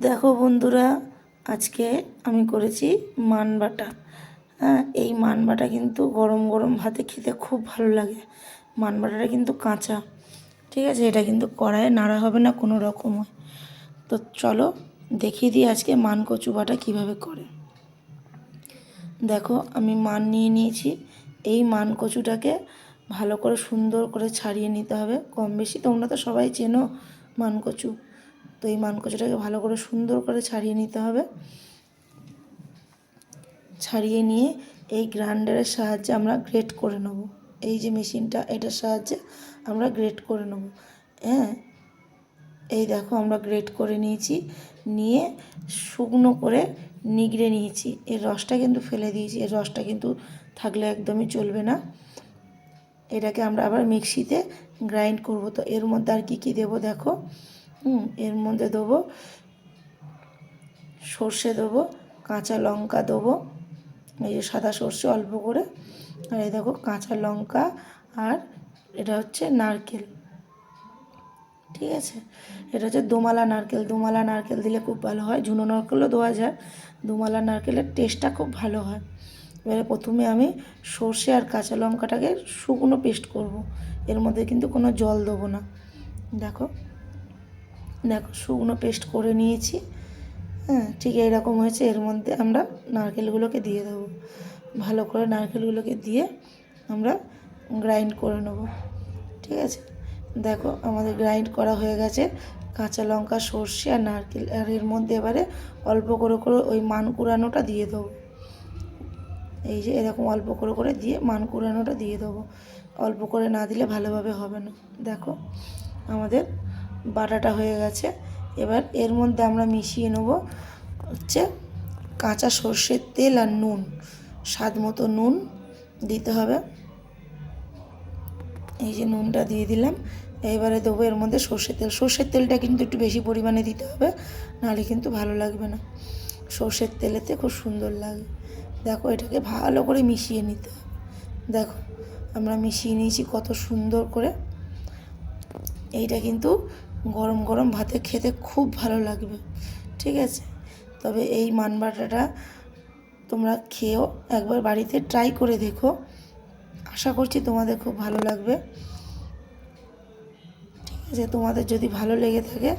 দেখো বন্ধুরা, আজকে আমি করেছি মান বাটা। হ্যাঁ, এই মান বাটা কিন্তু গরম গরম ভাতে খেতে খুব ভালো লাগে। মান বাটাটা কিন্তু কাঁচা, ঠিক আছে? এটা কিন্তু কড়াইয়ে নাড়া হবে না কোনো রকমই। তো চলো দেখিয়ে দিই আজকে মান কচু বাটা কীভাবে করে। দেখো, আমি মান নিয়ে নিয়েছি। এই মান কচুটাকে ভালো করে সুন্দর করে ছাড়িয়ে নিতে হবে। কম বেশি তোমরা তো সবাই চেনো মান কচু। তো এই মান কচুটাকে ভালো করে সুন্দর করে ছাড়িয়ে নিতে হবে। ছাড়িয়ে নিয়ে এই গ্রাইন্ডারের সাহায্যে আমরা গ্রেট করে নেব। এই যে মেশিনটা, এটার সাহায্যে আমরা গ্রেট করে নেব। হ্যাঁ, এই দেখো আমরা গ্রেট করে নিয়েছি, নিয়ে শুকনো করে নিগড়ে নিয়েছি। এর রসটা কিন্তু ফেলে দিয়েছি, এর রসটা কিন্তু থাকলে একদমই চলবে না। এটাকে আমরা আবার মিক্সিতে গ্রাইন্ড করব। তো এর মধ্যে আর কি কি দেবো দেখো। এর মধ্যে দেবো সর্ষে, দেবো কাঁচা লঙ্কা, দেবো এই যে সাদা সর্ষে অল্প করে, আর এই দেখো কাঁচা লঙ্কা, আর এটা হচ্ছে নারকেল। ঠিক আছে, এটা হচ্ছে দোমালা নারকেল। দোমালা নারকেল দিলে খুব ভালো হয়, ঝুনো নারকেলও দেওয়া যায়। দোমালা নারকেলের টেস্টটা খুব ভালো হয়। এবারে প্রথমে আমি সর্ষে আর কাঁচা লঙ্কাটাকে শুকনো পেস্ট করব। এর মধ্যে কিন্তু কোনো জল দেবো না। দেখো দেখো শুকনো পেস্ট করে নিয়েছি। হ্যাঁ, ঠিক এইরকম হয়েছে। এর মধ্যে আমরা নারকেলগুলোকে দিয়ে দেবো। ভালো করে নারকেলগুলোকে দিয়ে আমরা গ্রাইন্ড করে নেব। ঠিক আছে, দেখো আমাদের গ্রাইন্ড করা হয়ে গেছে কাঁচা লঙ্কা, সর্ষে আর নারকেল। আর এর মধ্যে এবারে অল্প করে করে ওই মান কুড়ানোটা দিয়ে দেবো। এই যে এরকম অল্প করে করে দিয়ে মান কুড়ানোটা দিয়ে দেবো। অল্প করে না দিলে ভালোভাবে হবে না। দেখো আমাদের বাটাটা হয়ে গেছে। এবার এর মধ্যে আমরা মিশিয়ে নেব হচ্ছে কাঁচা সর্ষের তেল আর নুন। স্বাদ মতো নুন দিতে হবে। এই যে নুনটা দিয়ে দিলাম। এবারে দেবো এর মধ্যে সর্ষের তেল। সর্ষের তেলটা কিন্তু একটু বেশি পরিমাণে দিতে হবে, নাহলে কিন্তু ভালো লাগবে না। সর্ষের তেলেতে খুব সুন্দর লাগে। দেখো এটাকে ভালো করে মিশিয়ে নিতে হবে। দেখো আমরা মিশিয়ে নিয়েছি কত সুন্দর করে। এইটা কিন্তু গরম গরম ভাতে খেতে খুব ভালো লাগবে। ঠিক আছে, তবে এই মান বাটাটা তোমরা খেয়েও একবার বাড়িতে ট্রাই করে দেখো। আশা করছি তোমাদের খুব ভালো লাগবে। ঠিক আছে, তোমাদের যদি ভালো লেগে থাকে